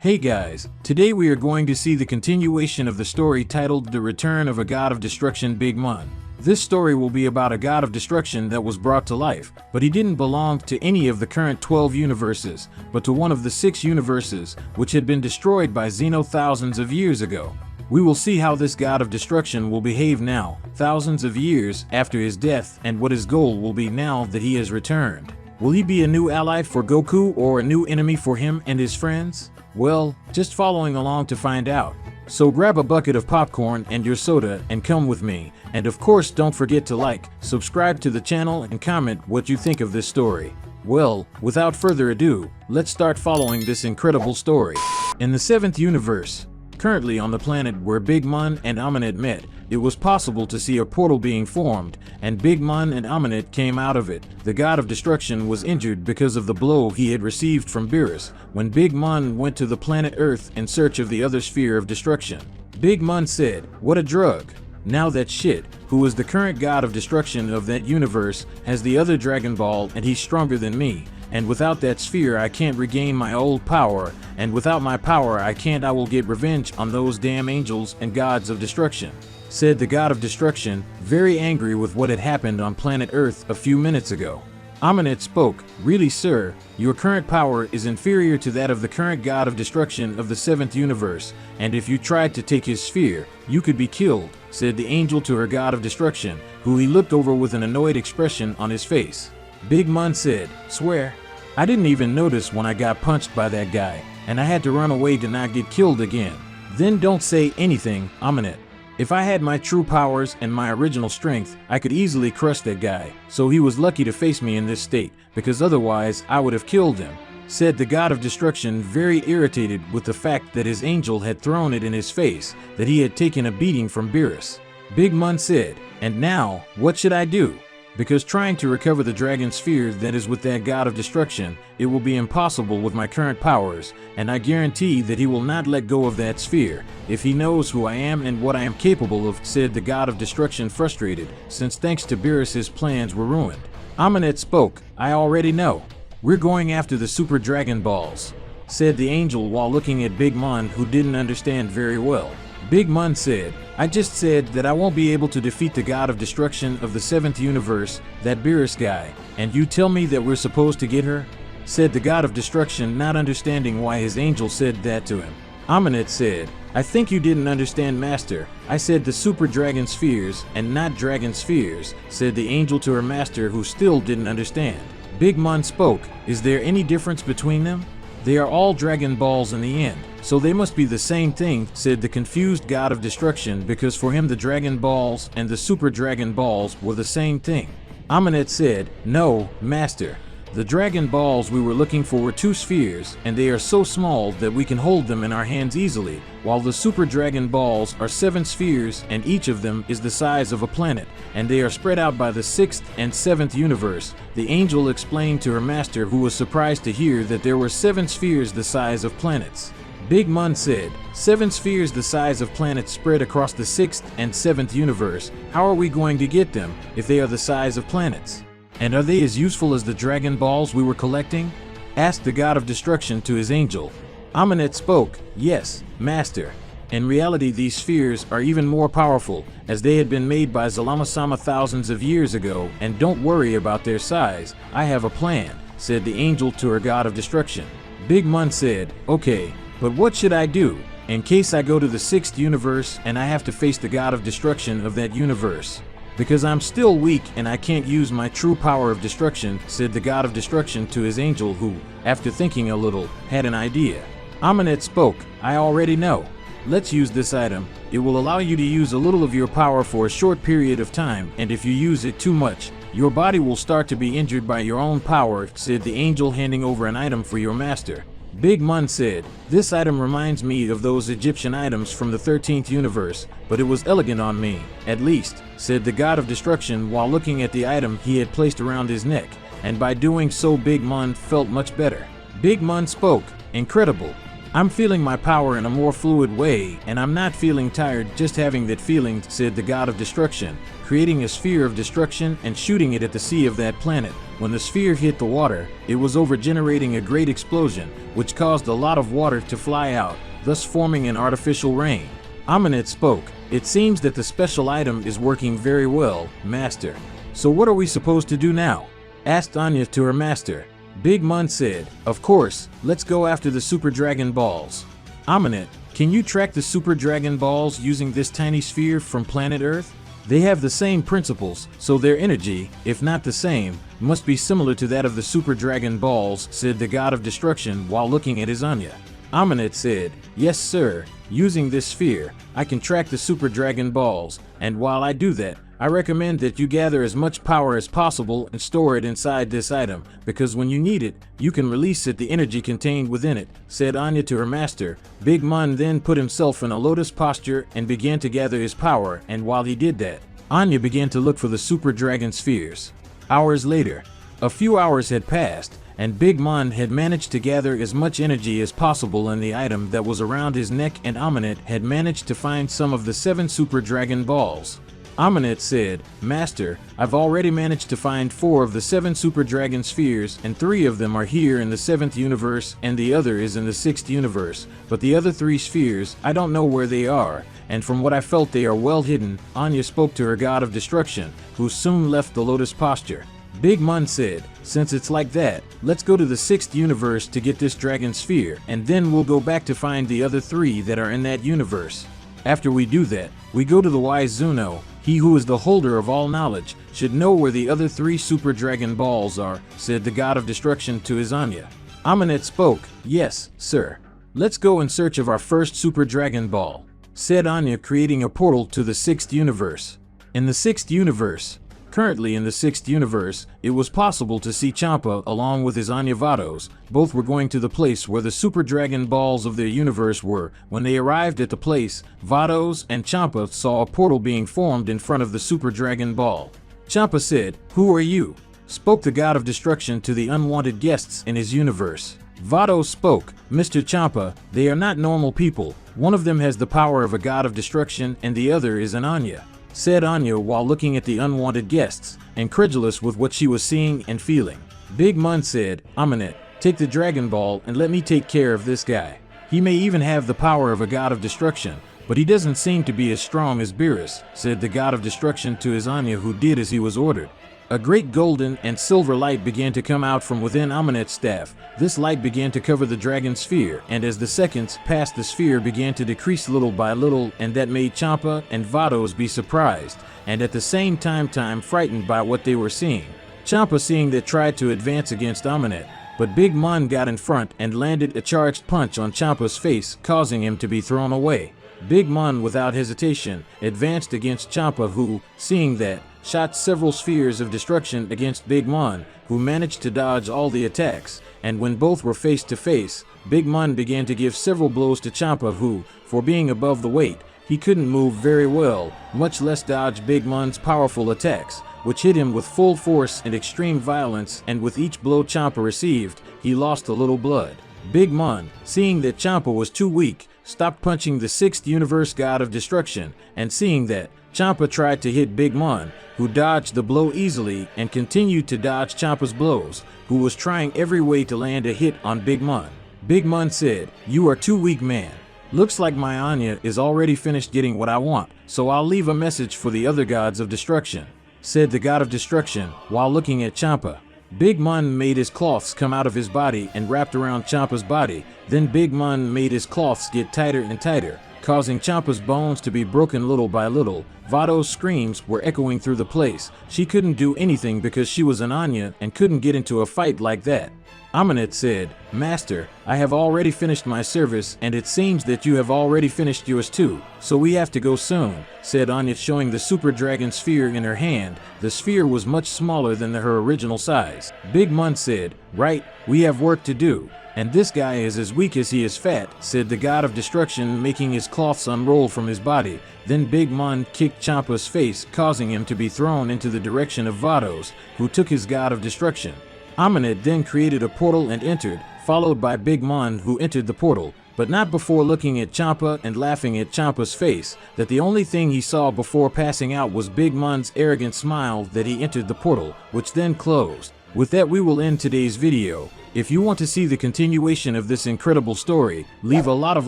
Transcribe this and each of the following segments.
Hey guys, today we are going to see the continuation of the story titled The Return of a God of Destruction, Big Mun. This story will be about a god of destruction that was brought to life, but he didn't belong to any of the current 12 universes, but to one of the 6 universes, which had been destroyed by Xeno thousands of years ago. We will see how this god of destruction will behave now, thousands of years after his death, and what his goal will be now that he has returned. Will he be a new ally for Goku or a new enemy for him and his friends? Well, just following along to find out. So grab a bucket of popcorn and your soda and come with me, and of course don't forget to like, subscribe to the channel and comment what you think of this story. Well, without further ado, let's start following this incredible story. In the 7th universe, currently on the planet where Big Mun and Amunet met, it was possible to see a portal being formed, and Big Mun and Amunet came out of it. The god of destruction was injured because of the blow he had received from Beerus when Big Mun went to the planet Earth in search of the other sphere of destruction. Big Mun said, "What a drug. Now that shit, who is the current god of destruction of that universe, has the other Dragon Ball and he's stronger than me. And without that sphere I can't regain my old power, and without my power I will get revenge on those damn angels and gods of destruction," said the god of destruction, very angry with what had happened on planet Earth a few minutes ago. Amunet spoke, "Really sir, your current power is inferior to that of the current god of destruction of the 7th universe, and if you tried to take his sphere, you could be killed," said the angel to her god of destruction, who he looked over with an annoyed expression on his face. Big Mun said, "Swear? I didn't even notice when I got punched by that guy, and I had to run away to not get killed again." "Then don't say anything, Amunet. If I had my true powers and my original strength, I could easily crush that guy, so he was lucky to face me in this state, because otherwise I would have killed him," said the god of destruction, very irritated with the fact that his angel had thrown it in his face, that he had taken a beating from Beerus. Big Mun said, "And now, what should I do? Because trying to recover the dragon sphere that is with that god of destruction, it will be impossible with my current powers, and I guarantee that he will not let go of that sphere, if he knows who I am and what I am capable of," said the god of destruction, frustrated, since thanks to Beerus his plans were ruined. Amunet spoke, "I already know. We're going after the Super Dragon Balls," said the angel while looking at Big Mun, who didn't understand very well. Big Mun said, "I just said that I won't be able to defeat the god of destruction of the 7th universe, that Beerus guy, and you tell me that we're supposed to get her?" said the god of destruction, not understanding why his angel said that to him. Amunet said, "I think you didn't understand, master. I said the Super Dragon Spheres and not Dragon Spheres," said the angel to her master, who still didn't understand. Big Mun spoke, "Is there any difference between them? They are all Dragon Balls in the end, so they must be the same thing," said the confused god of destruction, because for him the Dragon Balls and the Super Dragon Balls were the same thing. Amunet said, "No, master. The Dragon Balls we were looking for were 2 spheres, and they are so small that we can hold them in our hands easily, while the Super Dragon Balls are 7 spheres, and each of them is the size of a planet, and they are spread out by the 6th and 7th universe," the angel explained to her master, who was surprised to hear that there were 7 spheres the size of planets. Big Mun said, "7 spheres the size of planets spread across the 6th and 7th universe. How are we going to get them if they are the size of planets? And are they as useful as the Dragon Balls we were collecting?" asked the god of destruction to his angel. Amunet spoke, "Yes, master. In reality these spheres are even more powerful, as they had been made by Zalama-sama thousands of years ago, and don't worry about their size. I have a plan," said the angel to her god of destruction. Big Mun said, "Okay, but what should I do in case I go to the 6th universe and I have to face the god of destruction of that universe? Because I'm still weak and I can't use my true power of destruction," said the god of destruction to his angel, who, after thinking a little, had an idea. Amunet spoke, "I already know. Let's use this item. It will allow you to use a little of your power for a short period of time, and if you use it too much, your body will start to be injured by your own power," said the angel, handing over an item for your master. Big Mun said, "This item reminds me of those Egyptian items from the 13th universe, but it was elegant on me, at least," said the god of destruction while looking at the item he had placed around his neck, and by doing so Big Mun felt much better. Big Mun spoke, "Incredible. I'm feeling my power in a more fluid way, and I'm not feeling tired just having that feeling, said the god of destruction, creating a sphere of destruction and shooting it at the sea of that planet. When the sphere hit the water, it was over, generating a great explosion, which caused a lot of water to fly out, thus forming an artificial rain. Amunet spoke. It seems that the special item is working very well, Master. So what are we supposed to do now? Asked Anya to her master. Big Mun said, of course, let's go after the Super Dragon Balls. Amunet, can you track the Super Dragon Balls using this tiny sphere from planet Earth? They have the same principles, so their energy, if not the same, must be similar to that of the Super Dragon Balls, said the god of destruction while looking at his Anya. Amunet said, yes sir, using this sphere, I can track the Super Dragon Balls, and while I do that, I recommend that you gather as much power as possible and store it inside this item, because when you need it, you can release the energy contained within it, said Anya to her master. Big Mun then put himself in a lotus posture and began to gather his power, and while he did that, Anya began to look for the Super Dragon Spheres. Hours later, a few hours had passed, and Big Mun had managed to gather as much energy as possible in the item that was around his neck, and Amunet had managed to find some of the 7 Super Dragon Balls. Amunet said, Master, I've already managed to find 4 of the 7 Super Dragon Spheres, and 3 of them are here in the 7th universe and the other is in the 6th universe, but the other 3 spheres, I don't know where they are, and from what I felt they are well hidden. Anya spoke to her god of destruction, who soon left the lotus posture. Big Mun said, since it's like that, let's go to the 6th universe to get this dragon sphere, and then we'll go back to find the other 3 that are in that universe. After we do that, we go to the wise Zuno. He who is the holder of all knowledge should know where the other 3 Super Dragon Balls are, said the god of destruction to his Anya. Amunet spoke, yes, sir. Let's go in search of our first Super Dragon Ball, said Anya, creating a portal to the 6th universe. In the 6th universe, currently in the 6th universe, it was possible to see Champa along with his Anya Vados. Both were going to the place where the Super Dragon Balls of their universe were. When they arrived at the place, Vados and Champa saw a portal being formed in front of the Super Dragon Ball. Champa said, who are you? Spoke the god of destruction to the unwanted guests in his universe. Vados spoke, Mr. Champa, they are not normal people. One of them has the power of a god of destruction and the other is an Anya, said Anya while looking at the unwanted guests, incredulous with what she was seeing and feeling. Big Mun said, Amunet, take the Dragon Ball and let me take care of this guy. He may even have the power of a god of destruction, but he doesn't seem to be as strong as Beerus, said the god of destruction to his Anya, who did as he was ordered. A great golden and silver light began to come out from within Amunet's staff. This light began to cover the dragon sphere, and as the seconds passed, the sphere began to decrease little by little, and that made Champa and Vados be surprised, and at the same time frightened by what they were seeing. Champa, seeing that, tried to advance against Amunet, but Big Mun got in front and landed a charged punch on Champa's face, causing him to be thrown away. Big Mun, without hesitation, advanced against Champa, who, seeing that, shot several spheres of destruction against Big Mun, who managed to dodge all the attacks, and when both were face to face, Big Mun began to give several blows to Champa, who, for being above the weight, he couldn't move very well, much less dodge Big Mun's powerful attacks, which hit him with full force and extreme violence, and with each blow Champa received, he lost a little blood. Big Mun, seeing that Champa was too weak, stopped punching the 6th universe god of destruction, and seeing that, Champa tried to hit Big Mun, who dodged the blow easily and continued to dodge Champa's blows, who was trying every way to land a hit on Big Mun. Big Mun said, you are too weak, man. Looks like my Anya is already finished getting what I want, so I'll leave a message for the other gods of destruction, said the god of destruction while looking at Champa. Big Mun made his cloths come out of his body and wrapped around Champa's body. Then Big Mun made his cloths get tighter and tighter, causing Champa's bones to be broken little by little. Vado's screams were echoing through the place. She couldn't do anything because she was an Anya and couldn't get into a fight like that. Amunet said, Master, I have already finished my service, and it seems that you have already finished yours too, so we have to go soon, said Anya, showing the Super Dragon Sphere in her hand. The sphere was much smaller than her original size. Big Mun said, right, we have work to do, and this guy is as weak as he is fat, said the god of destruction, making his cloths unroll from his body. Then Big Mun kicked Champa's face, causing him to be thrown into the direction of Vados, who took his god of destruction. Amunet then created a portal and entered, followed by Big Mun, who entered the portal, but not before looking at Champa and laughing at Champa's face, that the only thing he saw before passing out was Big Mun's arrogant smile that he entered the portal, which then closed. With that, we will end today's video. If you want to see the continuation of this incredible story, leave a lot of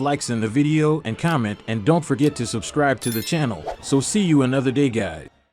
likes in the video and comment, and don't forget to subscribe to the channel. So see you another day, guys.